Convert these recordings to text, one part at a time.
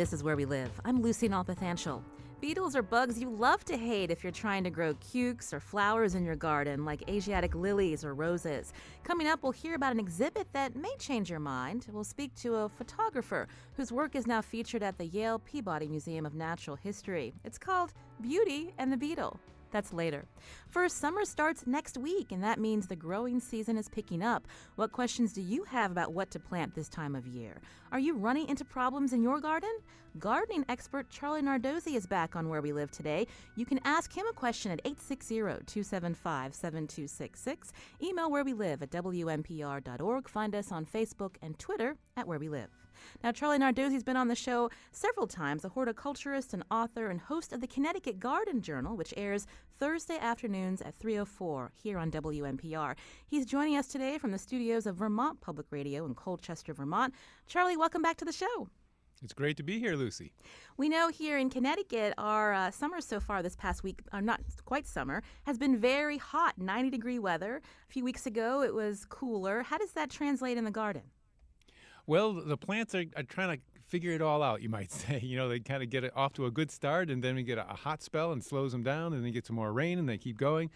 This is Where We Live. I'm Lucy Nalpathanchel. Beetles are bugs you love to hate if you're trying to grow cukes or flowers in your garden, like Asiatic lilies or roses. Coming up, we'll hear about an exhibit that may change your mind. We'll speak to a photographer whose work is now featured at the Yale Peabody Museum of Natural History. It's called Beauty and the Beetle. That's later. First, summer starts next week, and that means the growing season is picking up. What questions do you have about what to plant this time of year? Are you running into problems in your garden? Gardening expert Charlie Nardozzi is back on Where We Live today. You can ask him a question at 860-275-7266. Email wherewelive@wnpr.org. Find us on Facebook and Twitter at Where We Live. Now, Charlie Nardozzi's been on the show several times, a horticulturist and author and host of the Connecticut Garden Journal, which airs Thursday afternoons at 3:04 here on WNPR. He's joining us today from the studios of Vermont Public Radio in Colchester, Vermont. Charlie, welcome back to the show. It's great to be here, Lucy. We know here in Connecticut, our summer so far this past week, not quite summer, has been very hot, 90-degree weather. A few weeks ago, it was cooler. How does that translate in the garden? Well, the plants are trying to figure it all out, you might say. You know, they kind of get it off to a good start, and then we get a hot spell and slows them down, and then get some more rain, and they keep going.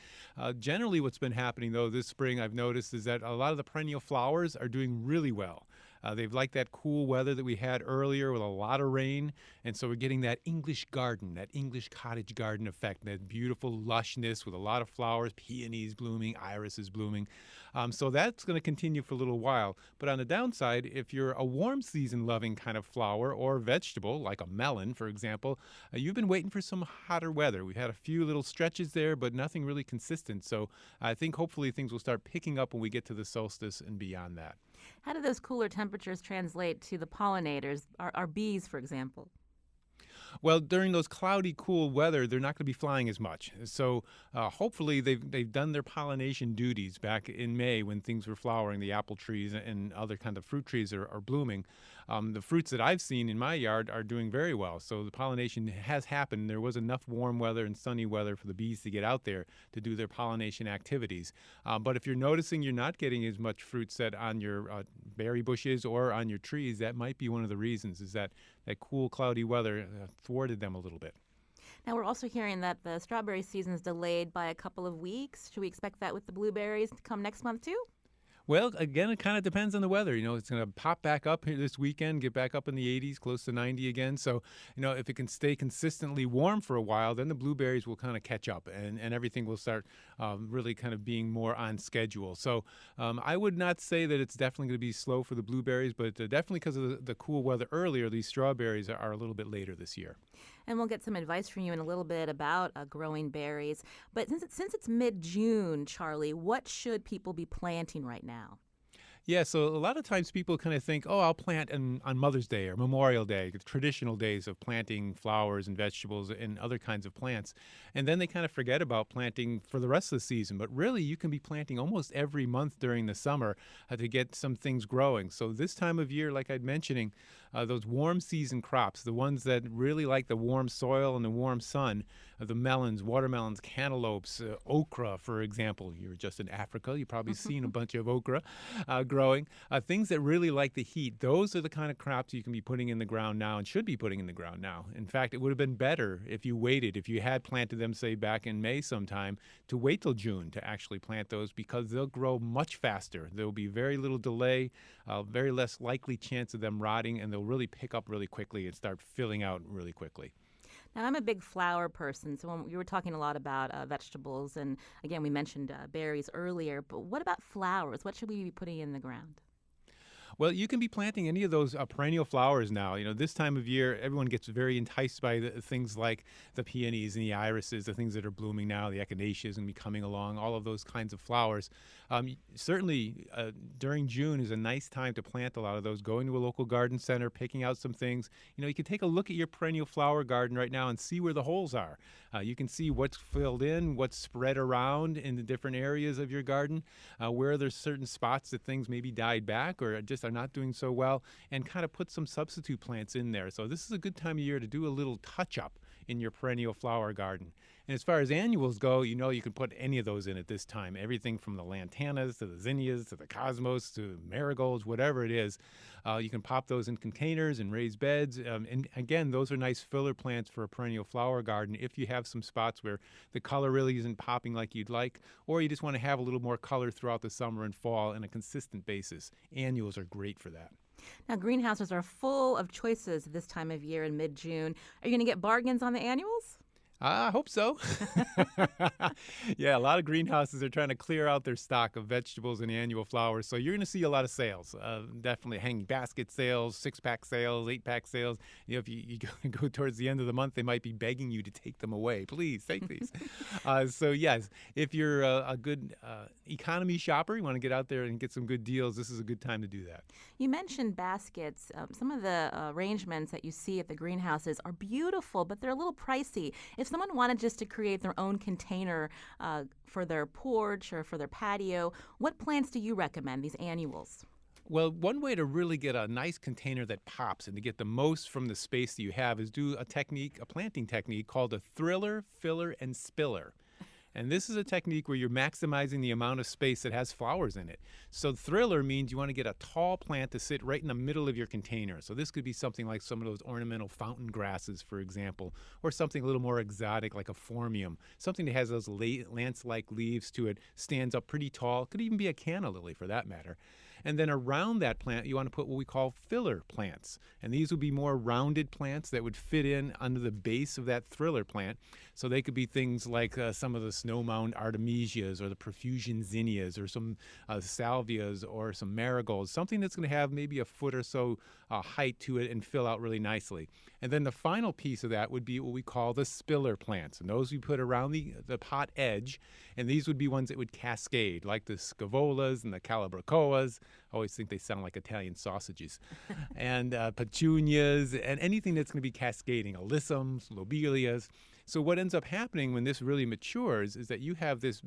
Generally, what's been happening, though, this spring I've noticed is that a lot of the perennial flowers are doing really well. They've liked that cool weather that we had earlier with a lot of rain, and so we're getting that English garden, that English cottage garden effect, that beautiful lushness with a lot of flowers, peonies blooming, irises blooming. So that's going to continue for a little while. But on the downside, if you're a warm season loving kind of flower or vegetable, like a melon, for example, you've been waiting for some hotter weather. We've had a few little stretches there, but nothing really consistent. So I think hopefully things will start picking up when we get to the solstice and beyond that. How do those cooler temperatures translate to the pollinators, our bees, for example? Well, during those cloudy, cool weather, they're not going to be flying as much. So hopefully they've done their pollination duties back in May when things were flowering, the apple trees and other kind of fruit trees are blooming. The fruits that I've seen in my yard are doing very well. So the pollination has happened. There was enough warm weather and sunny weather for the bees to get out there to do their pollination activities. But if you're noticing you're not getting as much fruit set on your berry bushes or on your trees, that might be one of the reasons, is that cool, cloudy weather thwarted them a little bit. Now, we're also hearing that the strawberry season is delayed by a couple of weeks. Should we expect that with the blueberries to come next month, too? Well, again, it kind of depends on the weather. You know, it's going to pop back up here this weekend, get back up in the 80s, close to 90 again. So, you know, if it can stay consistently warm for a while, then the blueberries will kind of catch up and everything will start really kind of being more on schedule. So I would not say that it's definitely going to be slow for the blueberries, but definitely because of the cool weather earlier, these strawberries are a little bit later this year. And we'll get some advice from you in a little bit about growing berries. But since it's mid-June, Charlie, what should people be planting right now? Yeah, so a lot of times people kind of think, oh, I'll plant on Mother's Day or Memorial Day, the traditional days of planting flowers and vegetables and other kinds of plants. And then they kind of forget about planting for the rest of the season. But really, you can be planting almost every month during the summer to get some things growing. So this time of year, like I'd mentioning, those warm season crops, the ones that really like the warm soil and the warm sun, the melons, watermelons, cantaloupes, okra, for example. You were just in Africa. You've probably seen a bunch of okra growing. Things that really like the heat, those are the kind of crops you can be putting in the ground now and should be putting in the ground now. In fact, it would have been better if you waited, if you had planted them, say, back in May sometime, to wait till June to actually plant those, because they'll grow much faster. There will be very little delay, very less likely chance of them rotting, and they'll really pick up really quickly and start filling out really quickly. Now, I'm a big flower person, so when you were talking a lot about vegetables, and again, we mentioned berries earlier, but what about flowers? What should we be putting in the ground? Well, you can be planting any of those perennial flowers now. You know, this time of year, everyone gets very enticed by things like the peonies and the irises, the things that are blooming now, the echinaceas and be coming along, all of those kinds of flowers. Certainly, during June is a nice time to plant a lot of those. Going to a local garden center, picking out some things. You know, you can take a look at your perennial flower garden right now and see where the holes are. You can see what's filled in, what's spread around in the different areas of your garden, where there's certain spots that things maybe died back or just are not doing so well, and kind of put some substitute plants in there. So this is a good time of year to do a little touch-up in your perennial flower garden. And as far as annuals go, you can put any of those in at this time. Everything from the lantanas to the zinnias to the cosmos to marigolds, whatever it is. You can pop those in containers and raise beds. And again, those are nice filler plants for a perennial flower garden if you have some spots where the color really isn't popping like you'd like, or you just want to have a little more color throughout the summer and fall on a consistent basis. Annuals are great for that. Now, greenhouses are full of choices this time of year in mid-June. Are you going to get bargains on the annuals? I hope so. Yeah, a lot of greenhouses are trying to clear out their stock of vegetables and annual flowers. So you're going to see a lot of sales. Definitely hanging basket sales, 6-pack sales, 8-pack sales. If you go towards the end of the month, they might be begging you to take them away. Please take these. So yes, if you're a good economy shopper, you want to get out there and get some good deals, this is a good time to do that. You mentioned baskets. Some of the arrangements that you see at the greenhouses are beautiful, but they're a little pricey. If someone wanted just to create their own container for their porch or for their patio, what plants do you recommend, these annuals? Well, one way to really get a nice container that pops and to get the most from the space that you have is do a planting technique called a thriller, filler, and spiller. And this is a technique where you're maximizing the amount of space that has flowers in it. So thriller means you want to get a tall plant to sit right in the middle of your container. So this could be something like some of those ornamental fountain grasses, for example, or something a little more exotic like a phormium, something that has those lance-like leaves to it, stands up pretty tall. Could even be a canna lily for that matter. And then around that plant, you want to put what we call filler plants. And these would be more rounded plants that would fit in under the base of that thriller plant. So they could be things like some of the snow-mound artemisias or the profusion zinnias or some salvias or some marigolds, something that's going to have maybe a foot or so height to it and fill out really nicely. And then the final piece of that would be what we call the spiller plants. And those we put around the pot edge. And these would be ones that would cascade, like the scavolas and the calabracoas. I always think they sound like Italian sausages. And petunias and anything that's going to be cascading, alyssums, lobelias. So what ends up happening when this really matures is that you have this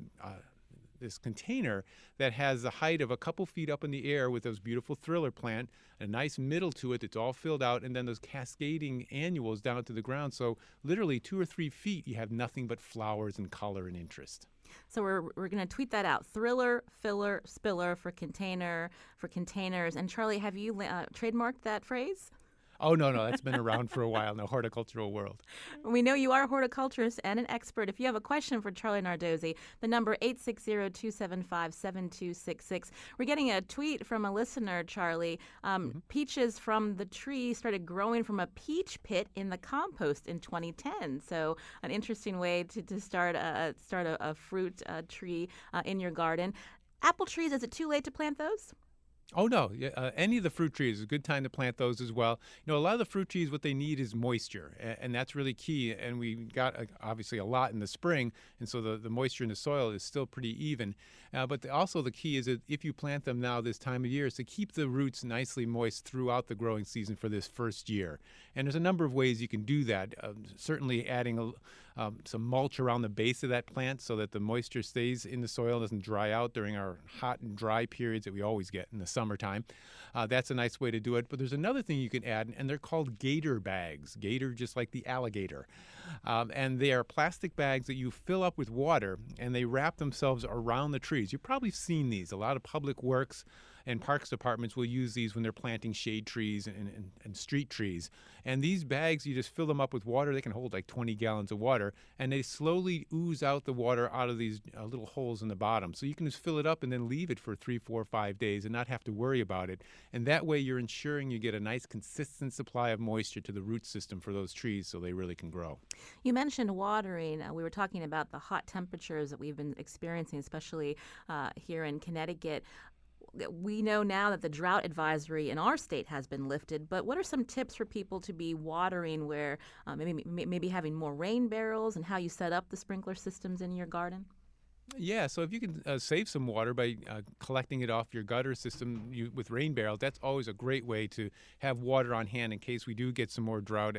container that has a height of a couple feet up in the air with those beautiful thriller plant, a nice middle to it that's all filled out, and then those cascading annuals down to the ground. So literally 2 or 3 feet, you have nothing but flowers and color and interest. So we're going to tweet that out. Thriller, filler, spiller for containers. And Charlie, have you trademarked that phrase? Oh, no, that's been around for a while in the horticultural world. We know you are a horticulturist and an expert. If you have a question for Charlie Nardozzi, the number 860-275-7266. We're getting a tweet from a listener, Charlie. Peaches from the tree started growing from a peach pit in the compost in 2010. So an interesting way to start a fruit tree in your garden. Apple trees, is it too late to plant those? Oh, no. Yeah, any of the fruit trees is a good time to plant those as well. A lot of the fruit trees, what they need is moisture, and that's really key. And we got, obviously, a lot in the spring, and so the moisture in the soil is still pretty even. But also the key is that if you plant them now this time of year is to keep the roots nicely moist throughout the growing season for this first year. And there's a number of ways you can do that. Certainly adding some mulch around the base of that plant so that the moisture stays in the soil, doesn't dry out during our hot and dry periods that we always get in the summertime. That's a nice way to do it. But there's another thing you can add, and they're called gator bags. Gator just like the alligator. And they are plastic bags that you fill up with water, and they wrap themselves around the trees. You've probably seen these. A lot of public works and parks departments will use these when they're planting shade trees and street trees. And these bags, you just fill them up with water. They can hold like 20 gallons of water, and they slowly ooze out the water out of these little holes in the bottom. So you can just fill it up and then leave it for 3, 4, 5 days and not have to worry about it. And that way you're ensuring you get a nice consistent supply of moisture to the root system for those trees so they really can grow. You mentioned watering. We were talking about the hot temperatures that we've been experiencing, especially here in Connecticut. We know now that the drought advisory in our state has been lifted, but what are some tips for people to be watering where maybe having more rain barrels and how you set up the sprinkler systems in your garden? Yeah, so if you can save some water by collecting it off your gutter system with rain barrels, that's always a great way to have water on hand in case we do get some more drought.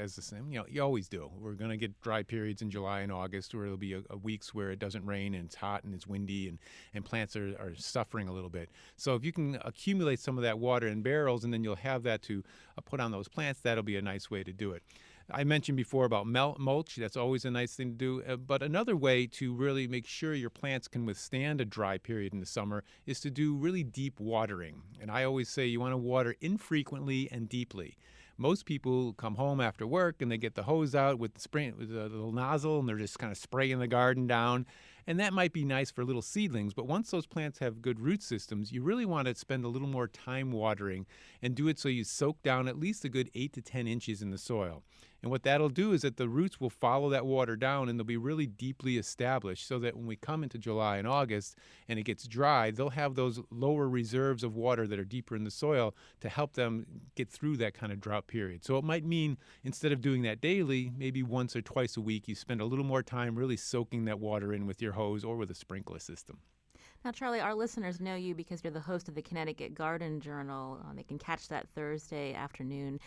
You always do. We're going to get dry periods in July and August where there'll be a weeks where it doesn't rain and it's hot and it's windy and plants are suffering a little bit. So if you can accumulate some of that water in barrels and then you'll have that to put on those plants, that'll be a nice way to do it. I mentioned before about mulch. That's always a nice thing to do. But another way to really make sure your plants can withstand a dry period in the summer is to do really deep watering. And I always say you want to water infrequently and deeply. Most people come home after work and they get the hose out with the little nozzle, and they're just kind of spraying the garden down. And that might be nice for little seedlings, but once those plants have good root systems, you really want to spend a little more time watering and do it so you soak down at least a good 8 to 10 inches in the soil. And what that'll do is that the roots will follow that water down, and they'll be really deeply established so that when we come into July and August and it gets dry, they'll have those lower reserves of water that are deeper in the soil to help them get through that kind of drought period. So it might mean instead of doing that daily, maybe once or twice a week, you spend a little more time really soaking that water in with your hose or with a sprinkler system. Now, Charlie, our listeners know you because you're the host of the Connecticut Garden Journal. They can catch that Thursday afternoon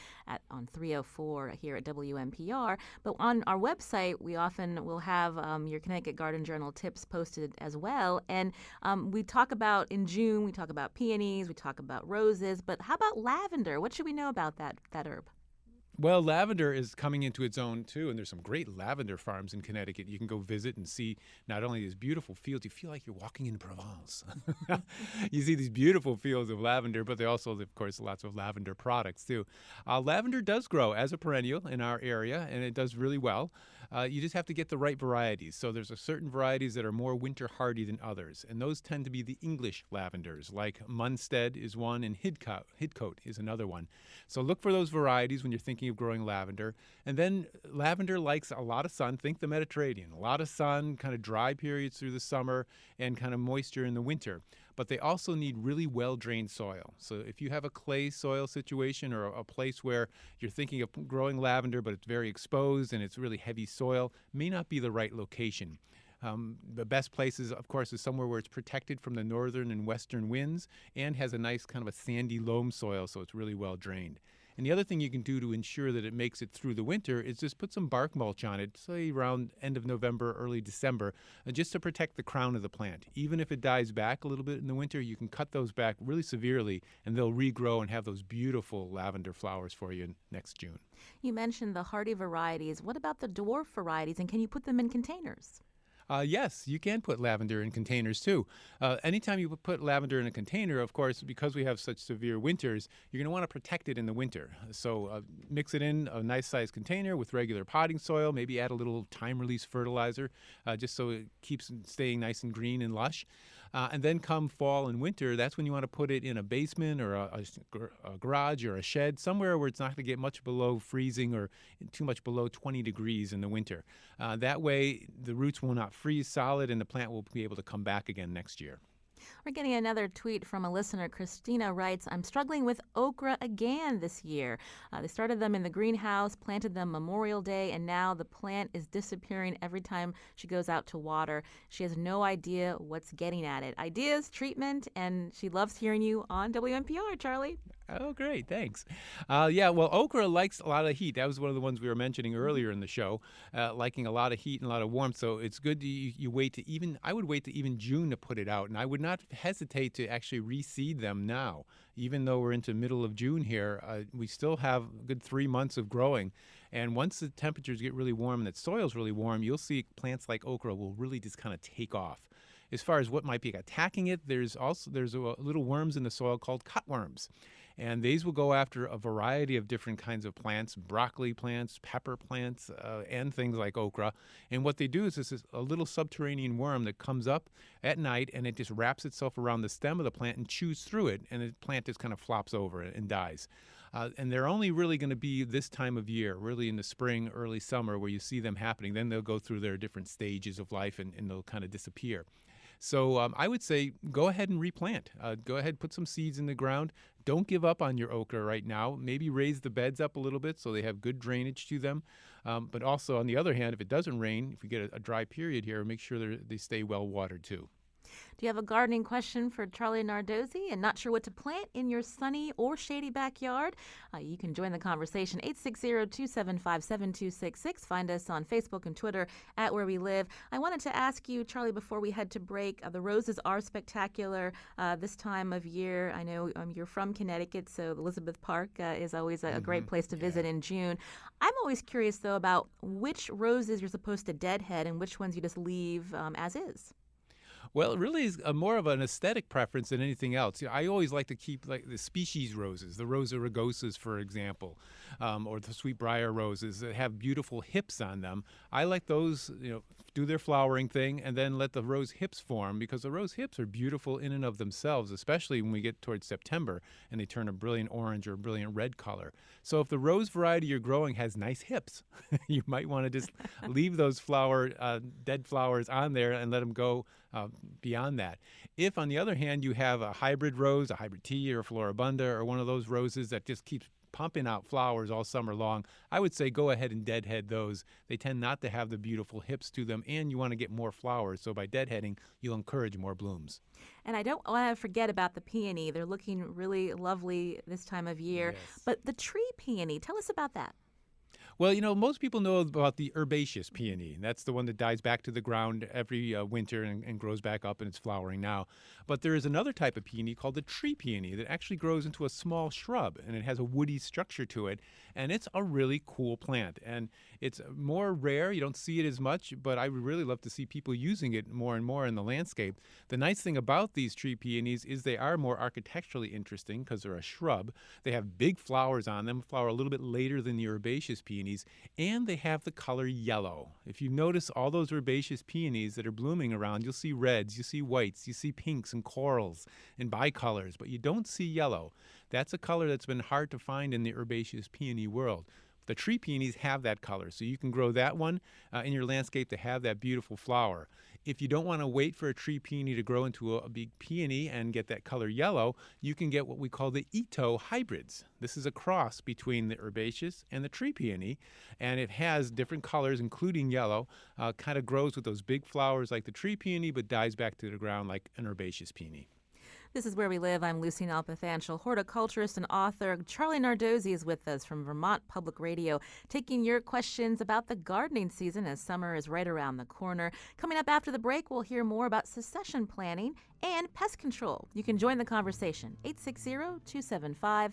on 3:04 here at WNPR. But on our website, we often will have your Connecticut Garden Journal tips posted as well. And we talk about, in June, we talk about peonies, we talk about roses. But how about lavender? What should we know about that herb? Well, lavender is coming into its own, too, and there's some great lavender farms in Connecticut. You can go visit and see not only these beautiful fields, you feel like you're walking in Provence. You see these beautiful fields of lavender, but they also, of course, lots of lavender products, too. Lavender does grow as a perennial in our area, and it does really well. You just have to get the right varieties. So there's certain varieties that are more winter hardy than others, and those tend to be the English lavenders, like Munstead is one and Hidcote is another one. So look for those varieties when you're thinking of growing lavender. And then lavender likes a lot of sun. Think the Mediterranean. A lot of sun, kind of dry periods through the summer, and kind of moisture in the winter. But they also need really well-drained soil. So if you have a clay soil situation or a place where you're thinking of growing lavender, but it's very exposed and it's really heavy soil, may not be the right location. The best places, of course, is somewhere where it's protected from the northern and western winds and has a nice kind of a sandy loam soil, so it's really well drained. And the other thing you can do to ensure that it makes it through the winter is just put some bark mulch on it, say around end of November, early December, just to protect the crown of the plant. Even if it dies back a little bit in the winter, you can cut those back really severely, and they'll regrow and have those beautiful lavender flowers for you next June. You mentioned the hardy varieties. What about the dwarf varieties, and can you put them in containers? Yes, you can put lavender in containers too. Anytime you put lavender in a container, of course, because we have such severe winters, you're going to want to protect it in the winter. So mix it in a nice sized container with regular potting soil, maybe add a little time-release fertilizer just so it keeps staying nice and green and lush. And then come fall and winter, that's when you want to put it in a basement or a garage or a shed, somewhere where it's not going to get much below freezing or too much below 20 degrees in the winter. That way, the roots will not freeze solid and the plant will be able to come back again next year. We're getting another tweet from a listener. Christina writes, I'm struggling with okra again this year. They started them in the greenhouse, planted them Memorial Day, and now the plant is disappearing every time she goes out to water. She has no idea what's getting at it. Ideas, treatment, and she loves hearing you on WNPR, Charlie. Oh, great. Thanks. Well, okra likes a lot of heat. That was one of the ones we were mentioning earlier in the show, liking a lot of heat and a lot of warmth. So it's good you wait to I would wait to even June to put it out. And I would not hesitate to actually reseed them now. Even though we're into middle of June here, we still have a good 3 months of growing. And once the temperatures get really warm and the soil's really warm, you'll see plants like okra will really just kind of take off. As far as what might be attacking it, there's little worms in the soil called cutworms. And these will go after a variety of different kinds of plants, broccoli plants, pepper plants, and things like okra. And what they do is this is a little subterranean worm that comes up at night, and it just wraps itself around the stem of the plant and chews through it, and the plant just kind of flops over and dies. And they're only really going to be this time of year, really in the spring, early summer, where you see them happening. Then they'll go through their different stages of life, and they'll kind of disappear. So I would say go ahead and replant. Go ahead, put some seeds in the ground. Don't give up on your okra right now. Maybe raise the beds up a little bit so they have good drainage to them. But also, on the other hand, if it doesn't rain, if we get a dry period here, make sure they stay well watered too. Do you have a gardening question for Charlie Nardozzi and not sure what to plant in your sunny or shady backyard? You can join the conversation 860-275-7266. Find us on Facebook and Twitter at Where We Live. I wanted to ask you, Charlie, before we head to break, the roses are spectacular this time of year. I know you're from Connecticut, so Elizabeth Park is always a great place to visit in June. I'm always curious, though, about which roses you're supposed to deadhead and which ones you just leave as is. Well, it really is more of an aesthetic preference than anything else. I always like to keep like the species roses, the Rosa rugosas, for example, or the sweetbriar roses that have beautiful hips on them. I like those, do their flowering thing and then let the rose hips form, because the rose hips are beautiful in and of themselves, especially when we get towards September and they turn a brilliant orange or a brilliant red color. So if the rose variety you're growing has nice hips, you might want to just leave those dead flowers on there and let them go beyond that. If, on the other hand, you have a hybrid rose, a hybrid tea or a floribunda, or one of those roses that just keeps pumping out flowers all summer long, I would say go ahead and deadhead those. They tend not to have the beautiful hips to them, and you want to get more flowers. So by deadheading, you'll encourage more blooms. And I don't want to forget about the peony. They're looking really lovely this time of year. Yes. But the tree peony, tell us about that. Well, most people know about the herbaceous peony. That's the one that dies back to the ground every winter and grows back up, and it's flowering now. But there is another type of peony called the tree peony that actually grows into a small shrub, and it has a woody structure to it, and it's a really cool plant. And it's more rare. You don't see it as much, but I would really love to see people using it more and more in the landscape. The nice thing about these tree peonies is they are more architecturally interesting because they're a shrub. They have big flowers on them, flower a little bit later than the herbaceous peonies, and they have the color yellow. If you notice all those herbaceous peonies that are blooming around, you'll see reds, you see whites, you see pinks and corals and bicolors, but you don't see yellow. That's a color that's been hard to find in the herbaceous peony world. The tree peonies have that color, so you can grow that one in your landscape to have that beautiful flower. If you don't want to wait for a tree peony to grow into a big peony and get that color yellow, you can get what we call the Ito hybrids. This is a cross between the herbaceous and the tree peony, and it has different colors, including yellow. Kind of grows with those big flowers like the tree peony, but dies back to the ground like an herbaceous peony. This is Where We Live. I'm Lucy Nalpathanchel. Horticulturist and author Charlie Nardozzi is with us from Vermont Public Radio, taking your questions about the gardening season as summer is right around the corner. Coming up after the break, we'll hear more about succession planning and pest control. You can join the conversation, 860-275-7266.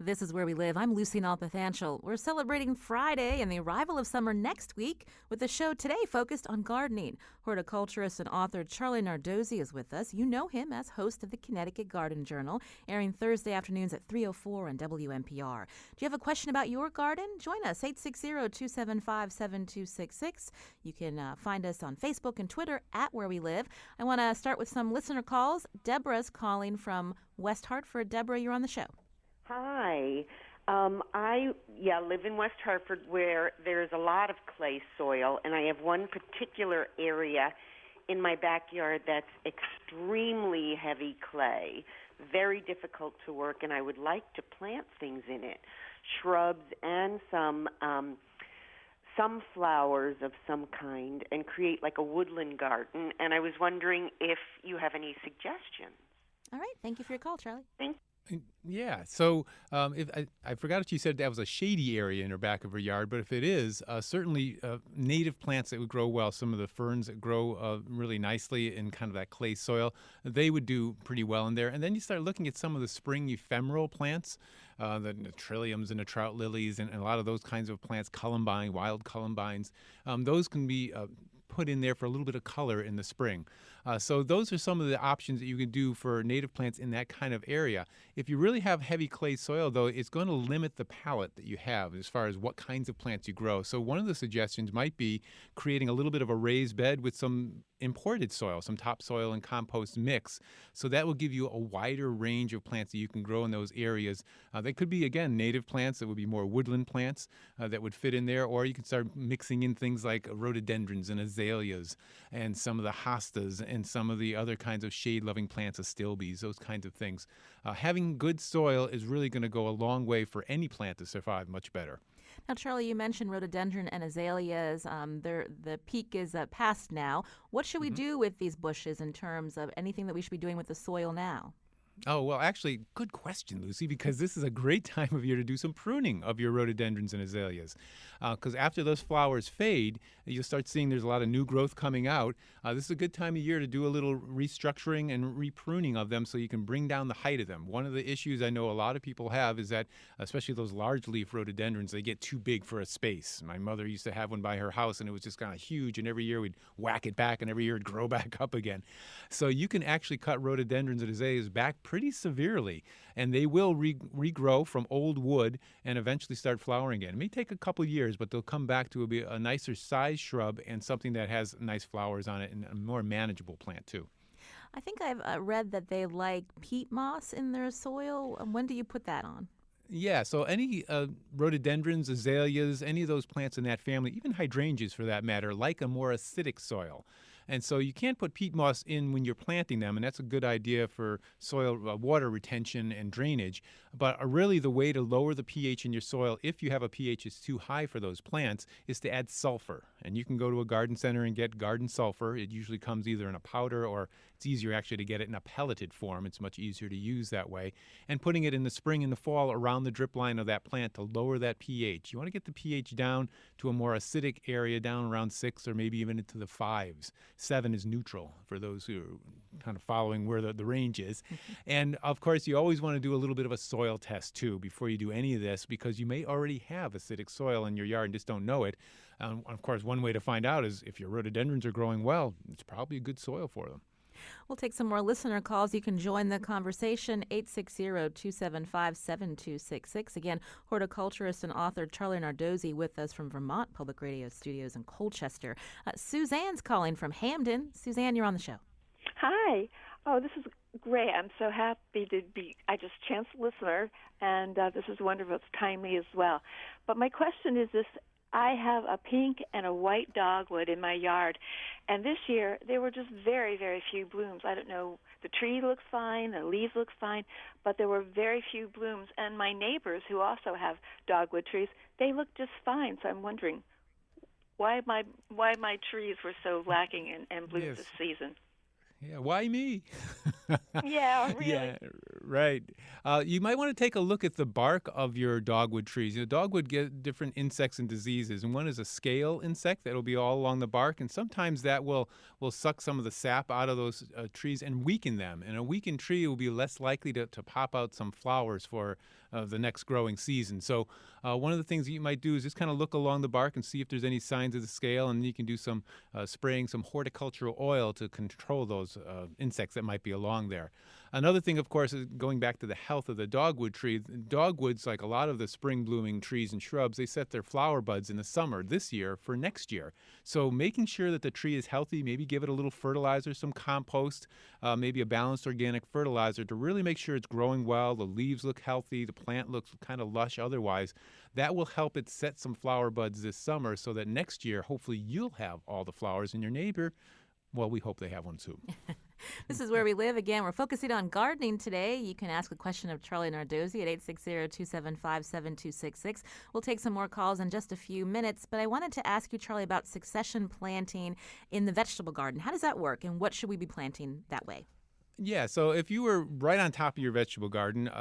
This is Where We Live. I'm Lucy Nalpathanchel. We're celebrating Friday and the arrival of summer next week with a show today focused on gardening. Horticulturist and author Charlie Nardozzi is with us. You know him as host of the Connecticut Garden Journal, airing Thursday afternoons at 3:04 on WNPR. Do you have a question about your garden? Join us, 860-275-7266. You can find us on Facebook and Twitter at Where We Live. I want to start with some listener calls. Deborah's calling from West Hartford. Deborah, you're on the show. Hi. I live in West Hartford where there's a lot of clay soil, and I have one particular area in my backyard that's extremely heavy clay, very difficult to work, and I would like to plant things in it, shrubs and some flowers of some kind, and create like a woodland garden. And I was wondering if you have any suggestions. All right. Thank you for your call, Charlie. Thank you. Yeah, so if I forgot if you said that was a shady area in her back of her yard, but if it is, certainly native plants that would grow well, some of the ferns that grow really nicely in kind of that clay soil, they would do pretty well in there. And then you start looking at some of the spring ephemeral plants, the trilliums and the trout lilies and a lot of those kinds of plants, columbine, wild columbines. Those can be put in there for a little bit of color in the spring. So those are some of the options that you can do for native plants in that kind of area. If you really have heavy clay soil, though, it's going to limit the palette that you have as far as what kinds of plants you grow. So one of the suggestions might be creating a little bit of a raised bed with some imported soil, some topsoil and compost mix. So that will give you a wider range of plants that you can grow in those areas. They could be, again, native plants that would be more woodland plants that would fit in there, or you can start mixing in things like rhododendrons and azaleas azaleas and some of the hostas and some of the other kinds of shade-loving plants, astilbes, those kinds of things. Having good soil is really going to go a long way for any plant to survive much better. Now, Charlie, you mentioned rhododendron and azaleas. The peak is past now. What should we do with these bushes in terms of anything that we should be doing with the soil now? Oh, well, actually, good question, Lucy, because this is a great time of year to do some pruning of your rhododendrons and azaleas. Because after those flowers fade, you'll start seeing there's a lot of new growth coming out. This is a good time of year to do a little restructuring and repruning of them so you can bring down the height of them. One of the issues I know a lot of people have is that, especially those large leaf rhododendrons, they get too big for a space. My mother used to have one by her house, and it was just kind of huge, and every year we'd whack it back, and every year it'd grow back up again. So you can actually cut rhododendrons and azaleas back pretty severely, and they will regrow from old wood and eventually start flowering again. It may take a couple years, but they'll come back to a nicer size shrub and something that has nice flowers on it and a more manageable plant too. I think I've read that they like peat moss in their soil. When do you put that on? Yeah, so any rhododendrons, azaleas, any of those plants in that family, even hydrangeas for that matter, like a more acidic soil. And so you can't put peat moss in when you're planting them, and that's a good idea for soil water retention and drainage. But really the way to lower the pH in your soil, if you have a pH that's too high for those plants, is to add sulfur. And you can go to a garden center and get garden sulfur. It usually comes either in a powder or it's easier actually to get it in a pelleted form. It's much easier to use that way. And putting it in the spring and the fall around the drip line of that plant to lower that pH. You want to get the pH down to a more acidic area, down around 6 or maybe even into the 5s. 7 is neutral for those who are kind of following where the range is. And of course, you always want to do a little bit of a soil test too before you do any of this, because you may already have acidic soil in your yard and just don't know it. Of course, one way to find out is if your rhododendrons are growing well, it's probably a good soil for them. We'll take some more listener calls. You can join the conversation, 860-275-7266. Again, horticulturist and author Charlie Nardozzi with us from Vermont Public Radio Studios in Colchester. Suzanne's calling from Hamden. Suzanne, you're on the show. Hi. Oh, this is great. I'm so happy to be, just chanced listener, and this is wonderful. It's timely as well. But my question is this. I have a pink and a white dogwood in my yard, and this year there were just very, very few blooms. I don't know, the tree looks fine, the leaves look fine, but there were very few blooms. And my neighbors, who also have dogwood trees, they look just fine. So I'm wondering why my trees were so lacking in blooms this season. Yeah, why me? Yeah, really. Yeah, right. You might want to take a look at the bark of your dogwood trees. Dogwood get different insects and diseases, and one is a scale insect that'll be all along the bark, and sometimes that will suck some of the sap out of those trees and weaken them. And a weakened tree will be less likely to pop out some flowers for the next growing season. So one of the things that you might do is just kind of look along the bark and see if there's any signs of the scale, and you can do some spraying some horticultural oil to control those insects that might be along there. Another thing, of course, is going back to the health of the dogwood tree. Dogwoods, like a lot of the spring blooming trees and shrubs, they set their flower buds in the summer this year for next year. So making sure that the tree is healthy, maybe give it a little fertilizer, some compost, maybe a balanced organic fertilizer to really make sure it's growing well, the leaves look healthy, the plant looks kind of lush otherwise. That will help it set some flower buds this summer so that next year, hopefully, you'll have all the flowers, and your neighbor, well, we hope they have one too. This is Where We Live. Again, we're focusing on gardening today. You can ask a question of Charlie Nardozzi at 860-275-7266. We'll take some more calls in just a few minutes, but I wanted to ask you, Charlie, about succession planting in the vegetable garden. How does that work, and what should we be planting that way? Yeah, so if you were right on top of your vegetable garden,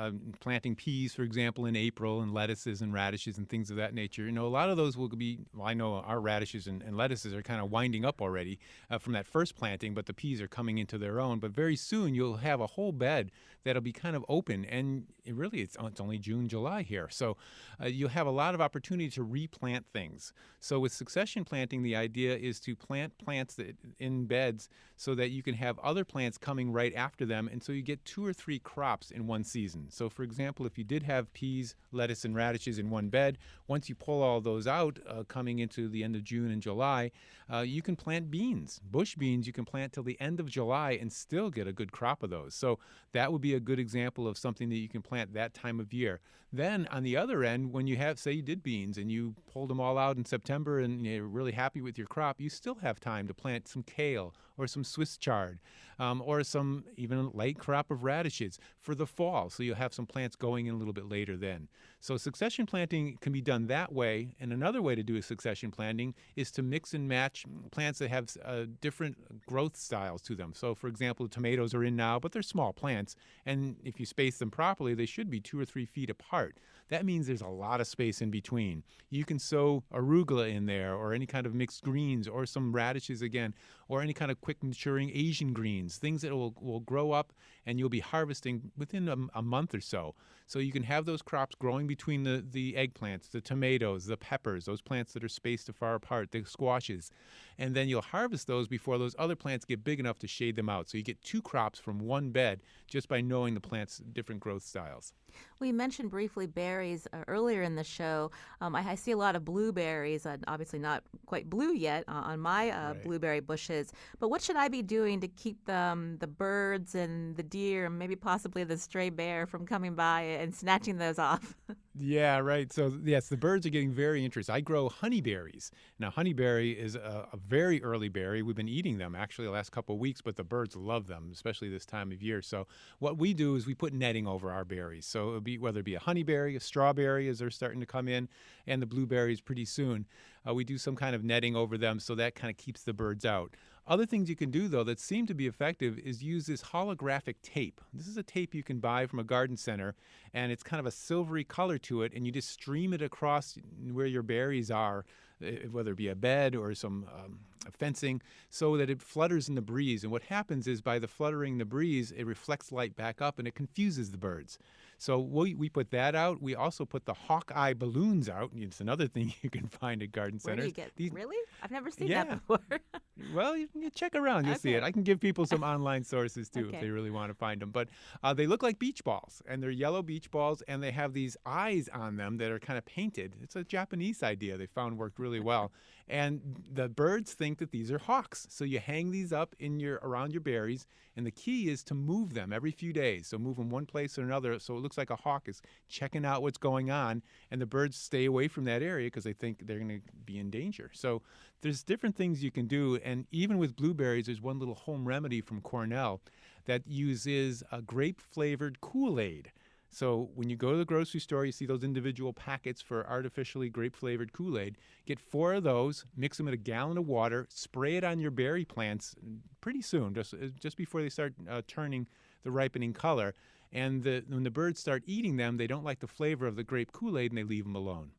planting peas, for example, in April, and lettuces and radishes and things of that nature, a lot of those will be, well, I know our radishes and lettuces are kind of winding up already from that first planting, but the peas are coming into their own. But very soon you'll have a whole bed that'll be kind of open, and it's only June, July here. So you'll have a lot of opportunity to replant things. So with succession planting, the idea is to plant plants in beds so that you can have other plants coming right after after them, and so you get 2 or 3 crops in one season. So, for example, if you did have peas, lettuce, and radishes in one bed, once you pull all those out coming into the end of June and July, you can plant beans. Bush beans you can plant till the end of July and still get a good crop of those. So that would be a good example of something that you can plant that time of year. Then on the other end, when you have, say you did beans and you pulled them all out in September and you're really happy with your crop, you still have time to plant some kale or some Swiss chard or some even light crop of radishes for the fall. So you'll have some plants going in a little bit later then. So succession planting can be done that way. And another way to do a succession planting is to mix and match plants that have different growth styles to them. So for example, tomatoes are in now, but they're small plants. And if you space them properly, they should be 2 or 3 feet apart. That means there's a lot of space in between. You can sow arugula in there or any kind of mixed greens or some radishes again, or any kind of quick maturing Asian greens, things that will grow up and you'll be harvesting within a month or so. So you can have those crops growing between the eggplants, the tomatoes, the peppers, those plants that are spaced far apart, the squashes. And then you'll harvest those before those other plants get big enough to shade them out. So you get 2 crops from one bed just by knowing the plant's different growth styles. We mentioned briefly berries earlier in the show. I see a lot of blueberries, obviously not quite blue yet on my Right. blueberry bushes. But what should I be doing to keep the birds and the deer and maybe possibly the stray bear from coming by and snatching those off? Yeah, right. So, yes, the birds are getting very interested. I grow honeyberries. Now, honeyberry is a very early berry. We've been eating them actually the last couple of weeks, but the birds love them, especially this time of year. So what we do is we put netting over our berries. So it'll be, whether it be a honeyberry, a strawberry as they're starting to come in, and the blueberries pretty soon. We do some kind of netting over them so that kind of keeps the birds out. Other things you can do, though, that seem to be effective is use this holographic tape. This is a tape you can buy from a garden center, and it's kind of a silvery color to it, and you just stream it across where your berries are, whether it be a bed or some fencing, so that it flutters in the breeze. And what happens is by the fluttering in the breeze, it reflects light back up, and it confuses the birds. So we put that out. We also put the Hawkeye balloons out. It's another thing you can find at garden Where centers. do you get? Really? I've never seen Yeah. that before. Well, you check around, you'll see it. Okay. I can give people some online sources too if Okay. they really want to find them. But they look like beach balls, and they're yellow beach balls, and they have these eyes on them that are kind of painted. It's a Japanese idea they found worked really well. And the birds think that these are hawks. So you hang these up around your berries, and the key is to move them every few days. So move them one place or another so it looks like a hawk is checking out what's going on, and the birds stay away from that area because they think they're going to be in danger. So there's different things you can do, and even with blueberries, there's one little home remedy from Cornell that uses a grape-flavored Kool-Aid. So when you go to the grocery store, you see those individual packets for artificially grape-flavored Kool-Aid. Get 4 of those, mix them in a gallon of water, spray it on your berry plants pretty soon, just before they start turning the ripening color. And when the birds start eating them, they don't like the flavor of the grape Kool-Aid, and they leave them alone.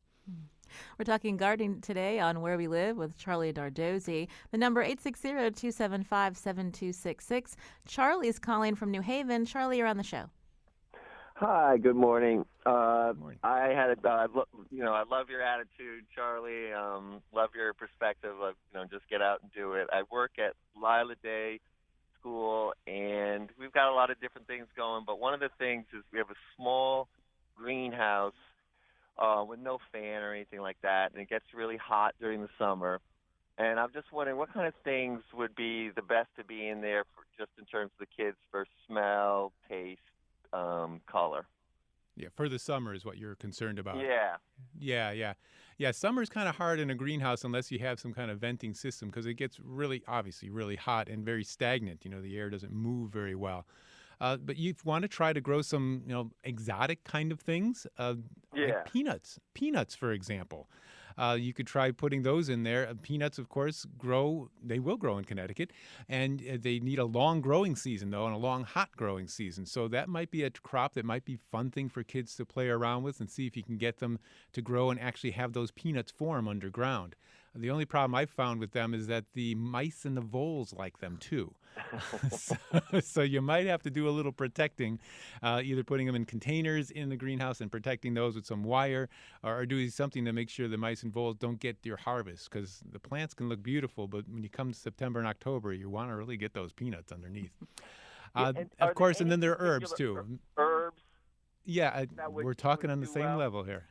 We're talking gardening today on Where We Live with Charlie Nardozzi. The number 860-275-7266. Charlie's calling from New Haven. Charlie, you're on the show. Hi, good morning. Good morning. I love your attitude, Charlie. Love your perspective of, just get out and do it. I work at Lila Day School, and we've got a lot of different things going, but one of the things is we have a small greenhouse with no fan or anything like that, and it gets really hot during the summer. And I'm just wondering what kind of things would be the best to be in there for, just in terms of the kids, for smell, taste, color. Yeah, for the summer is what you're concerned about. Yeah. Yeah, summer's kind of hard in a greenhouse unless you have some kind of venting system because it gets obviously really hot and very stagnant. The air doesn't move very well. But you want to try to grow some, exotic kind of things. Like peanuts, for example. You could try putting those in there. Peanuts, of course, they will grow in Connecticut, and they need a long growing season, though, and a long hot growing season. So that might be a crop that might be a fun thing for kids to play around with and see if you can get them to grow and actually have those peanuts form underground. The only problem I've found with them is that the mice and the voles like them too. So you might have to do a little protecting, either putting them in containers in the greenhouse and protecting those with some wire, or doing something to make sure the mice and voles don't get your harvest, because the plants can look beautiful, but when you come to September and October, you want to really get those peanuts underneath. Yeah, and Of are there course, and any then there are herbs particular too. herbs Yeah, that we're would talking on the do same well? level here.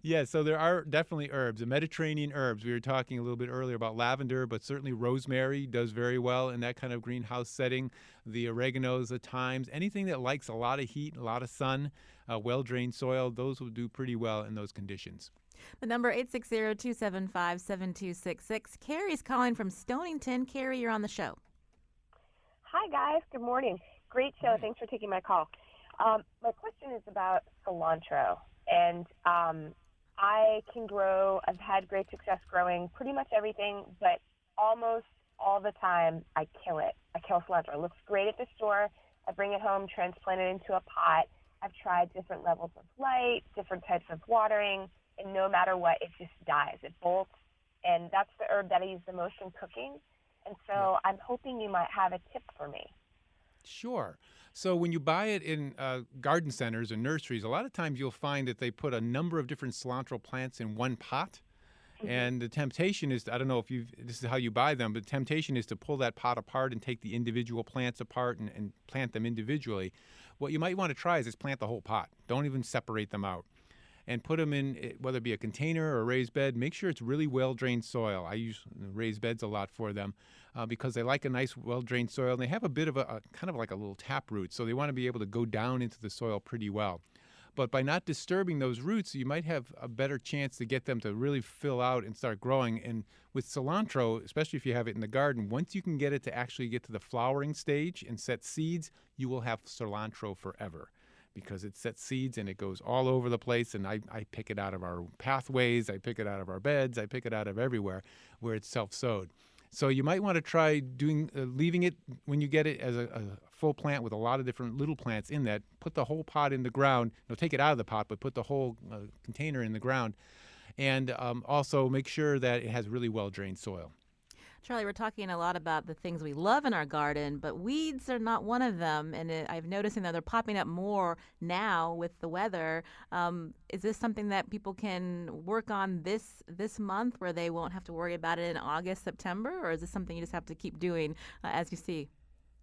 Yeah, so there are definitely herbs, the Mediterranean herbs. We were talking a little bit earlier about lavender, but certainly rosemary does very well in that kind of greenhouse setting. The oreganos, the thymes, anything that likes a lot of heat, a lot of sun, well-drained soil, those will do pretty well in those conditions. The number 860-275-7266. Carrie's calling from Stonington. Carrie, you're on the show. Hi, guys. Good morning. Great show. Thanks for taking my call. My question is about cilantro. And I've had great success growing pretty much everything, but almost all the time I kill it. I kill cilantro. It looks great at the store. I bring it home, transplant it into a pot. I've tried different levels of light, different types of watering, and no matter what, it just dies. It bolts. And that's the herb that I use the most in cooking. And so I'm hoping you might have a tip for me. Sure. So when you buy it in garden centers or nurseries, a lot of times you'll find that they put a number of different cilantro plants in one pot. And the temptation is, I don't know if this is how you buy them, but the temptation is to pull that pot apart and take the individual plants apart and plant them individually. What you might want to try is just plant the whole pot. Don't even separate them out. And put them in, whether it be a container or a raised bed, make sure it's really well-drained soil. I use raised beds a lot for them because they like a nice well-drained soil. And they have a bit of a kind of like a little tap root, so they want to be able to go down into the soil pretty well. But by not disturbing those roots, you might have a better chance to get them to really fill out and start growing. And with cilantro, especially if you have it in the garden, once you can get it to actually get to the flowering stage and set seeds, you will have cilantro forever, because it sets seeds and it goes all over the place. And I pick it out of our pathways, I pick it out of our beds, I pick it out of everywhere where it's self-sowed. So you might want to try leaving it when you get it as a full plant with a lot of different little plants in that. Put the whole pot in the ground. Take it out of the pot, but put the whole container in the ground. And also make sure that it has really well-drained soil. Charlie, we're talking a lot about the things we love in our garden, but weeds are not one of them. And I've noticed that they're popping up more now with the weather. Is this something that people can work on this month where they won't have to worry about it in August, September? Or is this something you just have to keep doing as you see?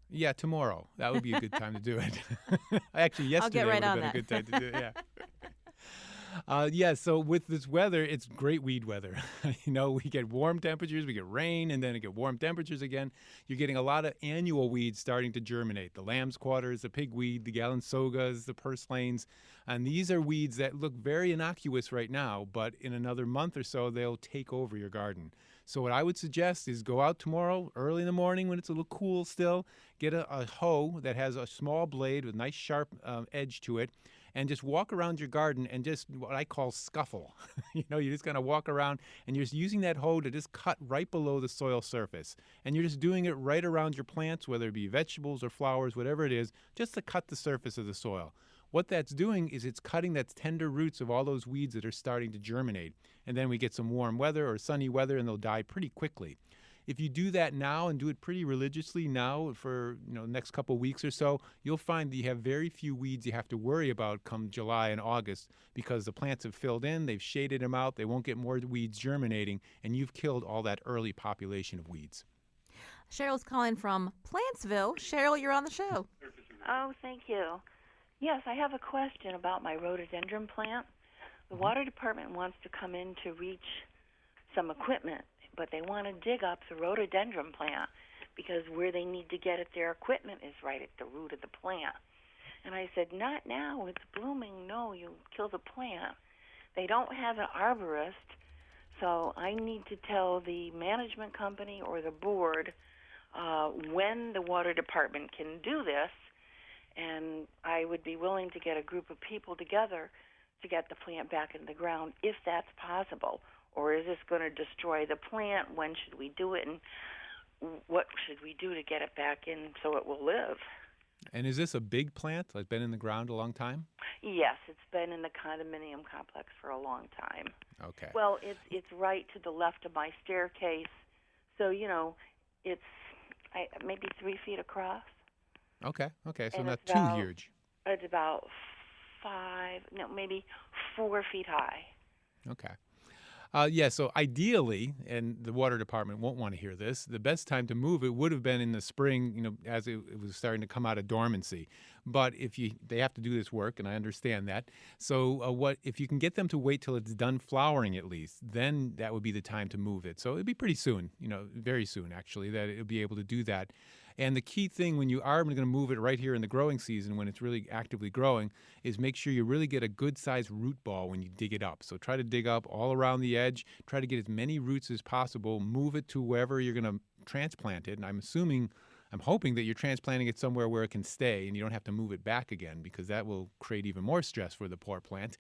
Yeah, tomorrow. That would be a good time to do it. Actually, yesterday right would have on been that. a good time to do it, yeah. So with this weather, it's great weed weather. We get warm temperatures, we get rain, and then it get warm temperatures again. You're getting a lot of annual weeds starting to germinate. The lamb's quarters, the pigweed, the galansogas, the purslanes. And these are weeds that look very innocuous right now, but in another month or so, they'll take over your garden. So what I would suggest is go out tomorrow, early in the morning when it's a little cool still, get a hoe that has a small blade with nice sharp edge to it, and just walk around your garden and just what I call scuffle. You're just going to walk around and you're just using that hoe to just cut right below the soil surface. And you're just doing it right around your plants, whether it be vegetables or flowers, whatever it is, just to cut the surface of the soil. What that's doing is it's cutting that tender roots of all those weeds that are starting to germinate. And then we get some warm weather or sunny weather and they'll die pretty quickly. If you do that now and do it pretty religiously now for the next couple of weeks or so, you'll find that you have very few weeds you have to worry about come July and August because the plants have filled in, they've shaded them out, they won't get more weeds germinating, and you've killed all that early population of weeds. Cheryl's calling from Plantsville. Cheryl, you're on the show. Oh, thank you. Yes, I have a question about my rhododendron plant. The water department wants to come in to reach some equipment, but they want to dig up the rhododendron plant because where they need to get at their equipment is right at the root of the plant. And I said, not now, it's blooming. No, you kill the plant. They don't have an arborist, so I need to tell the management company or the board when the water department can do this, and I would be willing to get a group of people together to get the plant back in the ground if that's possible. Or is this going to destroy the plant? When should we do it? And what should we do to get it back in so it will live? And is this a big plant that's been in the ground a long time? Yes, it's been in the condominium complex for a long time. Okay. Well, it's right to the left of my staircase. So, it's maybe 3 feet across. Okay, so And not it's too about- huge. It's about maybe 4 feet high. Okay. Yeah, so ideally, and the water department won't want to hear this, the best time to move it would have been in the spring, as it was starting to come out of dormancy. But they have to do this work, and I understand that. So if you can get them to wait till it's done flowering at least, then that would be the time to move it. So it'd be pretty soon, very soon actually, that it'll be able to do that. And the key thing when you are going to move it right here in the growing season, when it's really actively growing, is make sure you really get a good-sized root ball when you dig it up. So try to dig up all around the edge. Try to get as many roots as possible. Move it to wherever you're going to transplant it. And I'm hoping that you're transplanting it somewhere where it can stay and you don't have to move it back again, because that will create even more stress for the poor plant.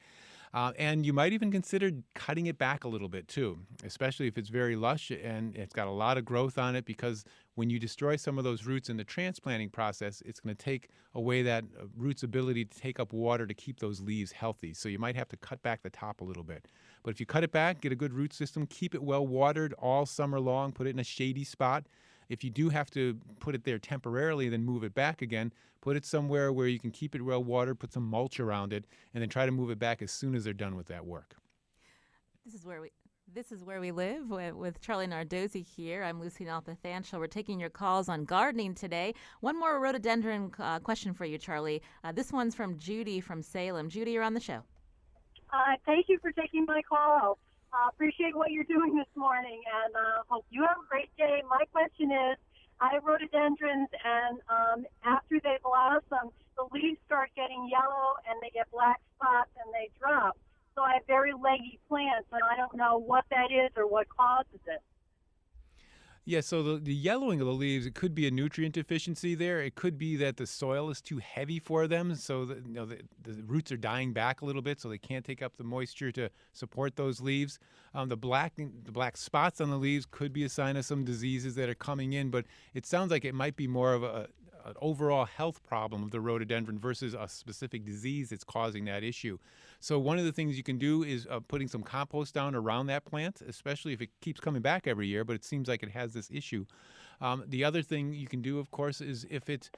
And you might even consider cutting it back a little bit too, especially if it's very lush and it's got a lot of growth on it, because when you destroy some of those roots in the transplanting process, it's going to take away that root's ability to take up water to keep those leaves healthy. So you might have to cut back the top a little bit. But if you cut it back, get a good root system, keep it well watered all summer long, put it in a shady spot. If you do have to put it there temporarily, then move it back again. Put it somewhere where you can keep it well watered, put some mulch around it, and then try to move it back as soon as they're done with that work. This is where we live with Charlie Nardozzi here. I'm Lucy Nalpathanchel. We're taking your calls on gardening today. One more rhododendron question for you, Charlie. This one's from Judy from Salem. Judy, you're on the show. Thank you for taking my call. Appreciate what you're doing this morning, and hope you have a great day. My question is, I have rhododendrons, and after they blossom, the leaves start getting yellow, and they get black spots, and they drop. So I have very leggy plants, and I don't know what that is or what causes it. Yeah, so the yellowing of the leaves, it could be a nutrient deficiency there. It could be that the soil is too heavy for them, so the roots are dying back a little bit, so they can't take up the moisture to support those leaves. The black spots on the leaves could be a sign of some diseases that are coming in, but it sounds like it might be more of an overall health problem of the rhododendron versus a specific disease that's causing that issue. So one of the things you can do is putting some compost down around that plant, especially if it keeps coming back every year, but it seems like it has this issue. The other thing you can do, of course, is if it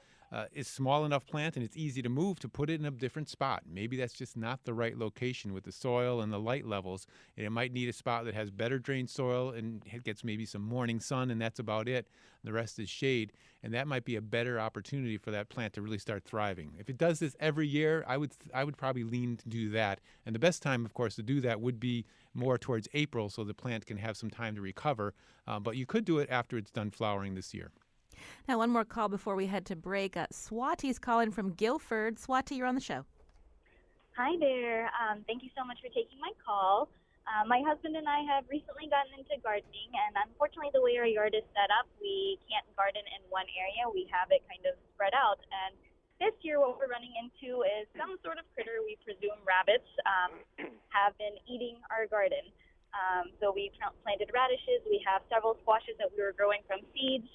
is small enough plant and it's easy to move, to put it in a different spot. Maybe that's just not the right location with the soil and the light levels. And it might need a spot that has better drained soil and it gets maybe some morning sun, and that's about it. The rest is shade. And that might be a better opportunity for that plant to really start thriving. If it does this every year, I would probably lean to do that. And the best time, of course, to do that would be more towards April, so the plant can have some time to recover. But you could do it after it's done flowering this year. Now, one more call before we head to break. Swati's calling from Guilford. Swati, you're on the show. Hi there. Thank you so much for taking my call. My husband and I have recently gotten into gardening, and unfortunately the way our yard is set up, we can't garden in one area. We have it kind of spread out. And this year what we're running into is some sort of critter, we presume rabbits, have been eating our garden. So we planted radishes. We have several squashes that we were growing from seeds.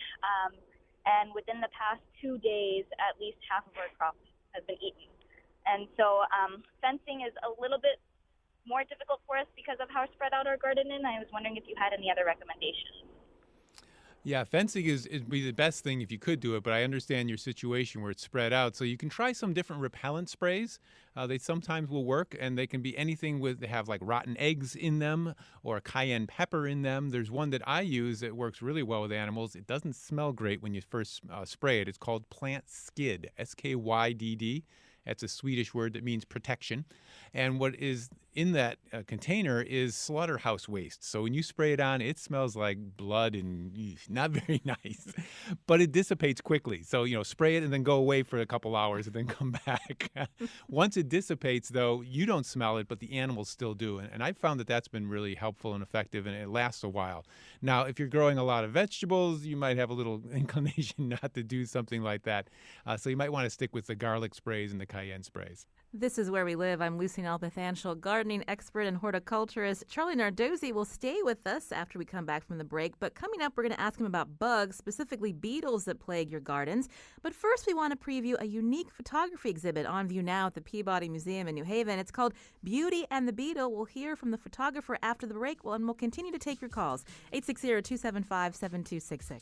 And within the past 2 days, at least half of our crop has been eaten. And so fencing is a little bit more difficult for us because of how spread out our garden is. I was wondering if you had any other recommendations. Yeah, fencing is be the best thing if you could do it, but I understand your situation where it's spread out. So you can try some different repellent sprays. They sometimes will work, and they can be anything they have like rotten eggs in them or cayenne pepper in them. There's one that I use that works really well with animals. It doesn't smell great when you first spray it. It's called Plant Skid, SKYDD. That's a Swedish word that means protection. And what is in that container is slaughterhouse waste. So when you spray it on, it smells like blood and not very nice. But it dissipates quickly. So, spray it and then go away for a couple hours and then come back. Once it dissipates, though, you don't smell it, but the animals still do. And I've found that that's been really helpful and effective, and it lasts a while. Now, if you're growing a lot of vegetables, you might have a little inclination not to do something like that. So you might want to stick with the garlic sprays and the cayenne sprays. This is Where We Live. I'm Lucy Nalpathanchel, gardening expert and horticulturist. Charlie Nardozzi will stay with us after we come back from the break. But coming up, we're going to ask him about bugs, specifically beetles that plague your gardens. But first, we want to preview a unique photography exhibit on view now at the Peabody Museum in New Haven. It's called Beauty and the Beetle. We'll hear from the photographer after the break, and we'll continue to take your calls. 860-275-7266.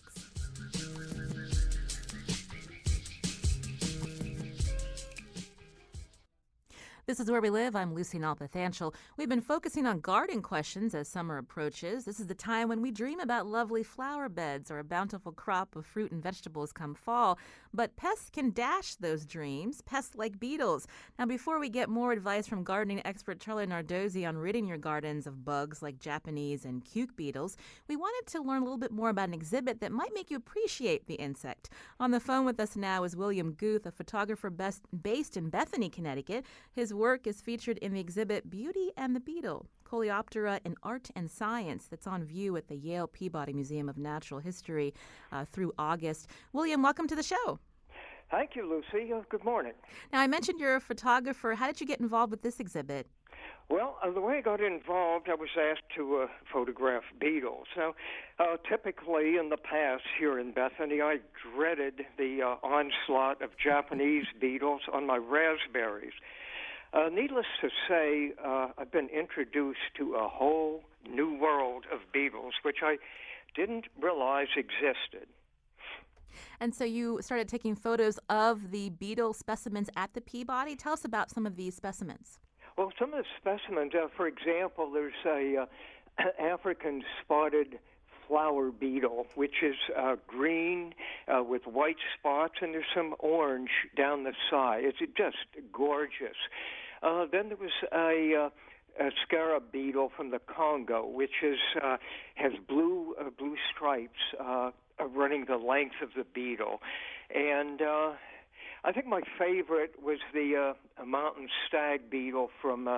This is Where We Live. I'm Lucy Nalpathanchel. We've been focusing on garden questions as summer approaches. This is the time when we dream about lovely flower beds or a bountiful crop of fruit and vegetables come fall. But pests can dash those dreams, pests like beetles. Now, before we get more advice from gardening expert Charlie Nardozzi on ridding your gardens of bugs like Japanese and cuke beetles, we wanted to learn a little bit more about an exhibit that might make you appreciate the insect. On the phone with us now is William Guth, a photographer based in Bethany, Connecticut. His work is featured in the exhibit Beauty and the Beetle, Coleoptera in Art and Science, that's on view at the Yale Peabody Museum of Natural History through August. William, welcome to the show. Thank you, Lucy. Good morning. Now, I mentioned you're a photographer. How did you get involved with this exhibit? Well, the way I got involved, I was asked to photograph beetles. Now, typically in the past here in Bethany, I dreaded the onslaught of Japanese beetles on my raspberries. Needless to say, I've been introduced to a whole new world of beetles, which I didn't realize existed. And so you started taking photos of the beetle specimens at the Peabody. Tell us about some of these specimens. Well, some of the specimens, for example, there's a African spotted flower beetle, which is green with white spots, and there's some orange down the side. It's just gorgeous. Then there was a scarab beetle from the Congo, which has blue stripes running the length of the beetle. And I think my favorite was the mountain stag beetle from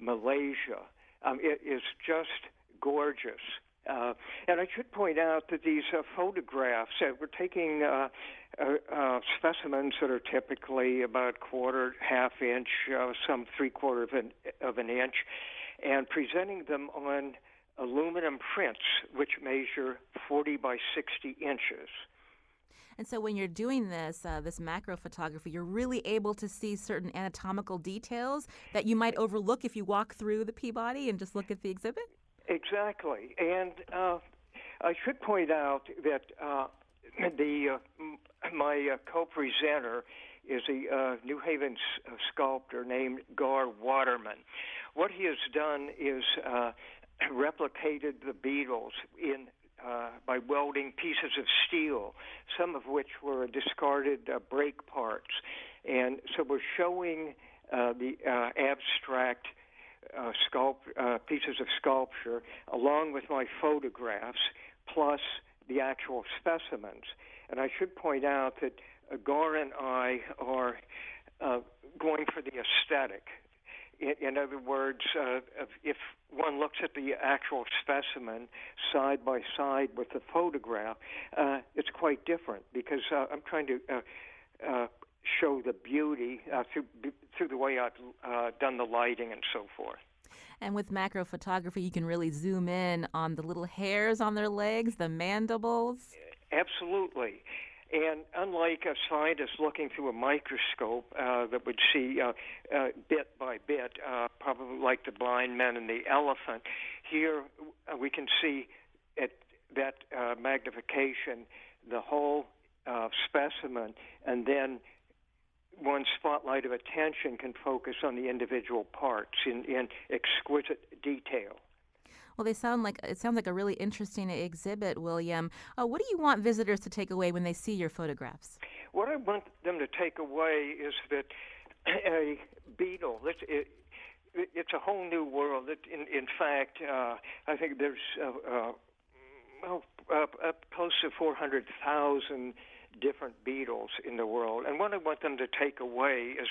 Malaysia. It is just gorgeous. And I should point out that these photographs, we're taking specimens that are typically about quarter, half inch, some 3/4 of an inch, and presenting them on aluminum prints, which measure 40 by 60 inches. And so when you're doing this macro photography, you're really able to see certain anatomical details that you might overlook if you walk through the Peabody and just look at the exhibit? Exactly. And I should point out that my co-presenter is a New Haven sculptor named Gar Waterman. What he has done is replicated the beetles by welding pieces of steel, some of which were discarded brake parts. And so we're showing the abstract pieces of sculpture along with my photographs plus the actual specimens. And I should point out that Gar and I are going for the aesthetic. In other words, if one looks at the actual specimen side by side with the photograph, it's quite different because I'm trying to show the beauty through the way I've done the lighting and so forth. And with macro photography, you can really zoom in on the little hairs on their legs, the mandibles. Absolutely. And unlike a scientist looking through a microscope that would see bit by bit, probably like the blind man and the elephant, here we can see at that magnification the whole specimen, and then one spotlight of attention can focus on the individual parts in exquisite detail. Well, it sounds like a really interesting exhibit, William. What do you want visitors to take away when they see your photographs? What I want them to take away is that a beetle, it's a whole new world. In fact, I think there's close to 400,000 different beetles in the world. And what I want them to take away is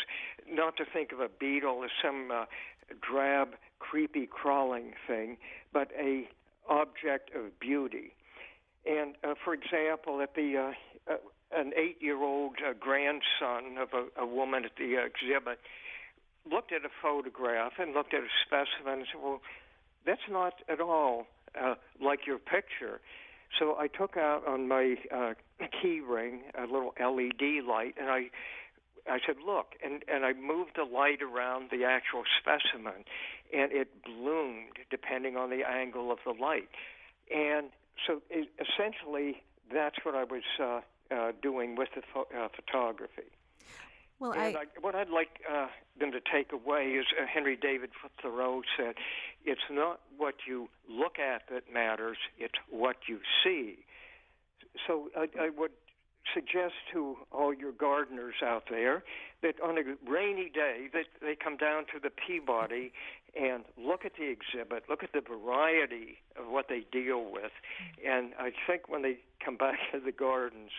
not to think of a beetle as some drab, creepy, crawling thing, but a object of beauty. And for example, at an 8-year-old grandson of a woman at the exhibit looked at a photograph and looked at a specimen and said, well, that's not at all like your picture. So I took out on my key ring a little LED light, and I said, look, and I moved the light around the actual specimen, and it bloomed depending on the angle of the light. And so essentially that's what I was doing with the photography. Well, And what I'd like them to take away is Henry David Thoreau said, it's not what you look at that matters, it's what you see. So I would suggest to all your gardeners out there that on a rainy day that they come down to the Peabody and look at the exhibit, look at the variety of what they deal with. And I think when they come back to the gardens,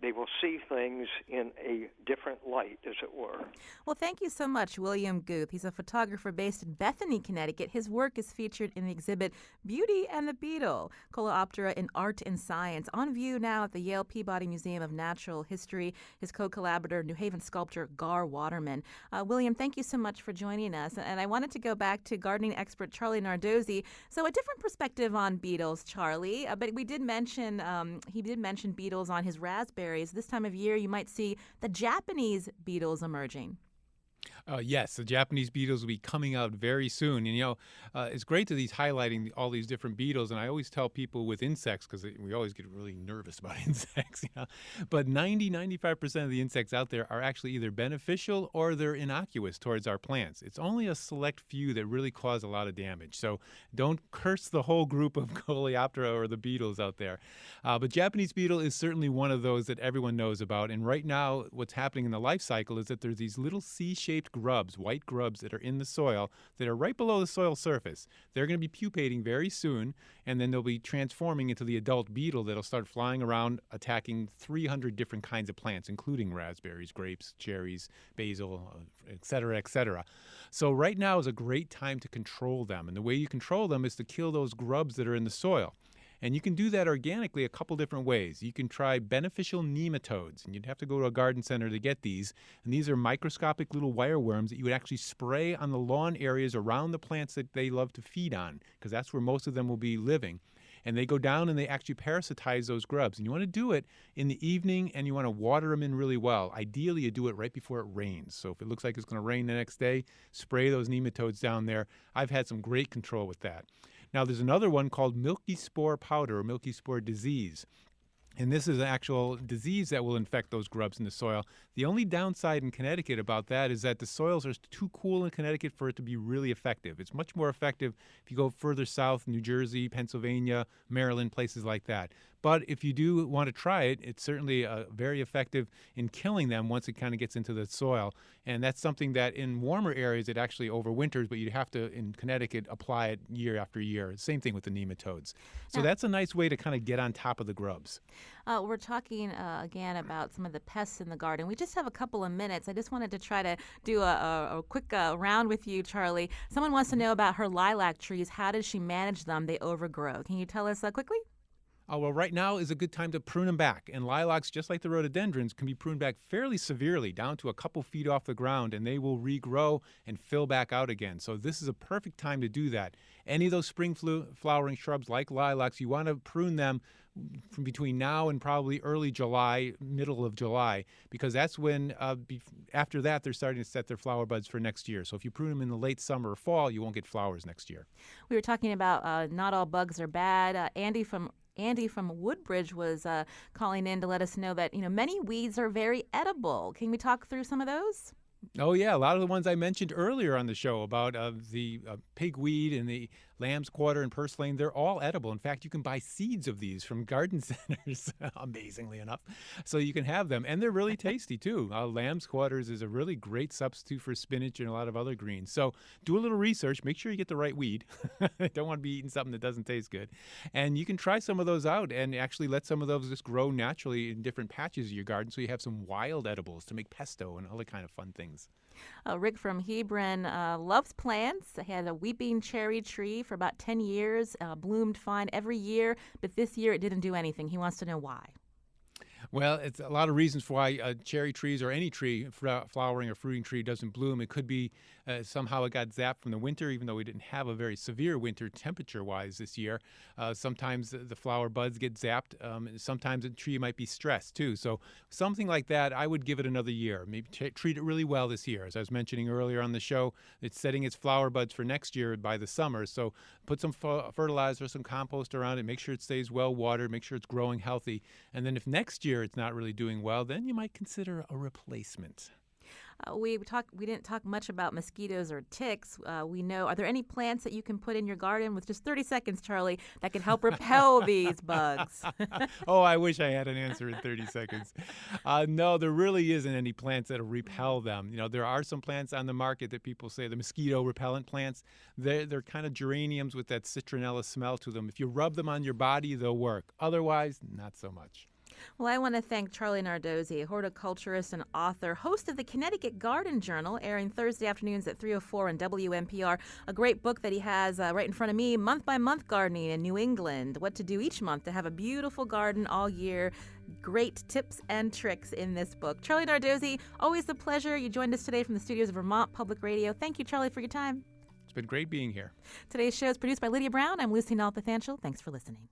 they will see things in a different light, as it were. Well, thank you so much, William Guth. He's a photographer based in Bethany, Connecticut. His work is featured in the exhibit Beauty and the Beetle, Coleoptera in Art and Science, on view now at the Yale Peabody Museum of Natural History. His co-collaborator, New Haven sculptor Gar Waterman. William, thank you so much for joining us. And I wanted to go back to gardening expert Charlie Nardozzi. So a different perspective on beetles, Charlie. But we did mention, he did mention beetles on his raspberries. This time of year, you might see the Japanese beetles emerging. Yes, the Japanese beetles will be coming out very soon. And, it's great that he's highlighting all these different beetles. And I always tell people with insects, because we always get really nervous about insects, but 95% of the insects out there are actually either beneficial or they're innocuous towards our plants. It's only a select few that really cause a lot of damage. So don't curse the whole group of Coleoptera or the beetles out there. But Japanese beetle is certainly one of those that everyone knows about. And right now, what's happening in the life cycle is that there's these little C-shaped grubs, white grubs that are in the soil that are right below the soil surface. They're going to be pupating very soon, and then they'll be transforming into the adult beetle that'll start flying around attacking 300 different kinds of plants, including raspberries, grapes, cherries, basil, et cetera, et cetera. So right now is a great time to control them, and the way you control them is to kill those grubs that are in the soil. And you can do that organically a couple different ways. You can try beneficial nematodes, and you'd have to go to a garden center to get these. And these are microscopic little wireworms that you would actually spray on the lawn areas around the plants that they love to feed on, because that's where most of them will be living. And they go down and they actually parasitize those grubs. And you want to do it in the evening, and you want to water them in really well. Ideally, you do it right before it rains. So if it looks like it's going to rain the next day, spray those nematodes down there. I've had some great control with that. Now, there's another one called milky spore powder or milky spore disease. And this is an actual disease that will infect those grubs in the soil. The only downside in Connecticut about that is that the soils are too cool in Connecticut for it to be really effective. It's much more effective if you go further south, New Jersey, Pennsylvania, Maryland, places like that. But if you do want to try it, it's certainly very effective in killing them once it kind of gets into the soil. And that's something that in warmer areas it actually overwinters, but you'd have to, in Connecticut, apply it year after year. Same thing with the nematodes. So that's a nice way to kind of get on top of the grubs. We're talking again about some of the pests in the garden. We just have a couple of minutes. I just wanted to try to do a quick round with you, Charlie. Someone wants to know about her lilac trees. How does she manage them? They overgrow. Can you tell us quickly? Well, right now is a good time to prune them back. And lilacs, just like the rhododendrons, can be pruned back fairly severely, down to a couple feet off the ground, and they will regrow and fill back out again. So this is a perfect time to do that. Any of those spring flowering shrubs like lilacs, you want to prune them from between now and probably early July, middle of July, because that's when, after that, they're starting to set their flower buds for next year. So if you prune them in the late summer or fall, you won't get flowers next year. We were talking about not all bugs are bad. Andy from Woodbridge was calling in to let us know that, many weeds are very edible. Can we talk through some of those? Oh, yeah. A lot of the ones I mentioned earlier on the show about the pigweed and the lamb's quarter and purslane, they're all edible. In fact, you can buy seeds of these from garden centers, amazingly enough. So you can have them. And they're really tasty, too. Lamb's quarters is a really great substitute for spinach and a lot of other greens. So do a little research. Make sure you get the right weed. Don't want to be eating something that doesn't taste good. And you can try some of those out and actually let some of those just grow naturally in different patches of your garden so you have some wild edibles to make pesto and other kind of fun things. Rick from Hebron loves plants. He had a weeping cherry tree for about 10 years, bloomed fine every year, but this year it didn't do anything. He wants to know why. Well, it's a lot of reasons for why cherry trees or any tree, flowering or fruiting tree, doesn't bloom. It could be somehow it got zapped from the winter, even though we didn't have a very severe winter temperature-wise this year. Sometimes the flower buds get zapped. Sometimes the tree might be stressed, too. So something like that, I would give it another year. Maybe treat it really well this year. As I was mentioning earlier on the show, it's setting its flower buds for next year by the summer. So put some fertilizer, some compost around it. Make sure it stays well watered. Make sure it's growing healthy. And then if next year it's not really doing well, then you might consider a replacement. We didn't talk much about mosquitoes or ticks. We know. Are there any plants that you can put in your garden with just 30 seconds, Charlie, that could help repel these bugs? Oh, I wish I had an answer in 30 seconds. No, there really isn't any plants that'll repel them. There are some plants on the market that people say the mosquito repellent plants. They're kind of geraniums with that citronella smell to them. If you rub them on your body, they'll work. Otherwise, not so much. Well, I want to thank Charlie Nardozzi, a horticulturist and author, host of the Connecticut Garden Journal, airing Thursday afternoons at 3:04 on WNPR. A great book that he has right in front of me, Month by Month Gardening in New England, what to do each month to have a beautiful garden all year. Great tips and tricks in this book. Charlie Nardozzi, always a pleasure. You joined us today from the studios of Vermont Public Radio. Thank you, Charlie, for your time. It's been great being here. Today's show is produced by Lydia Brown. I'm Lucy Nalpathanchel. Thanks for listening.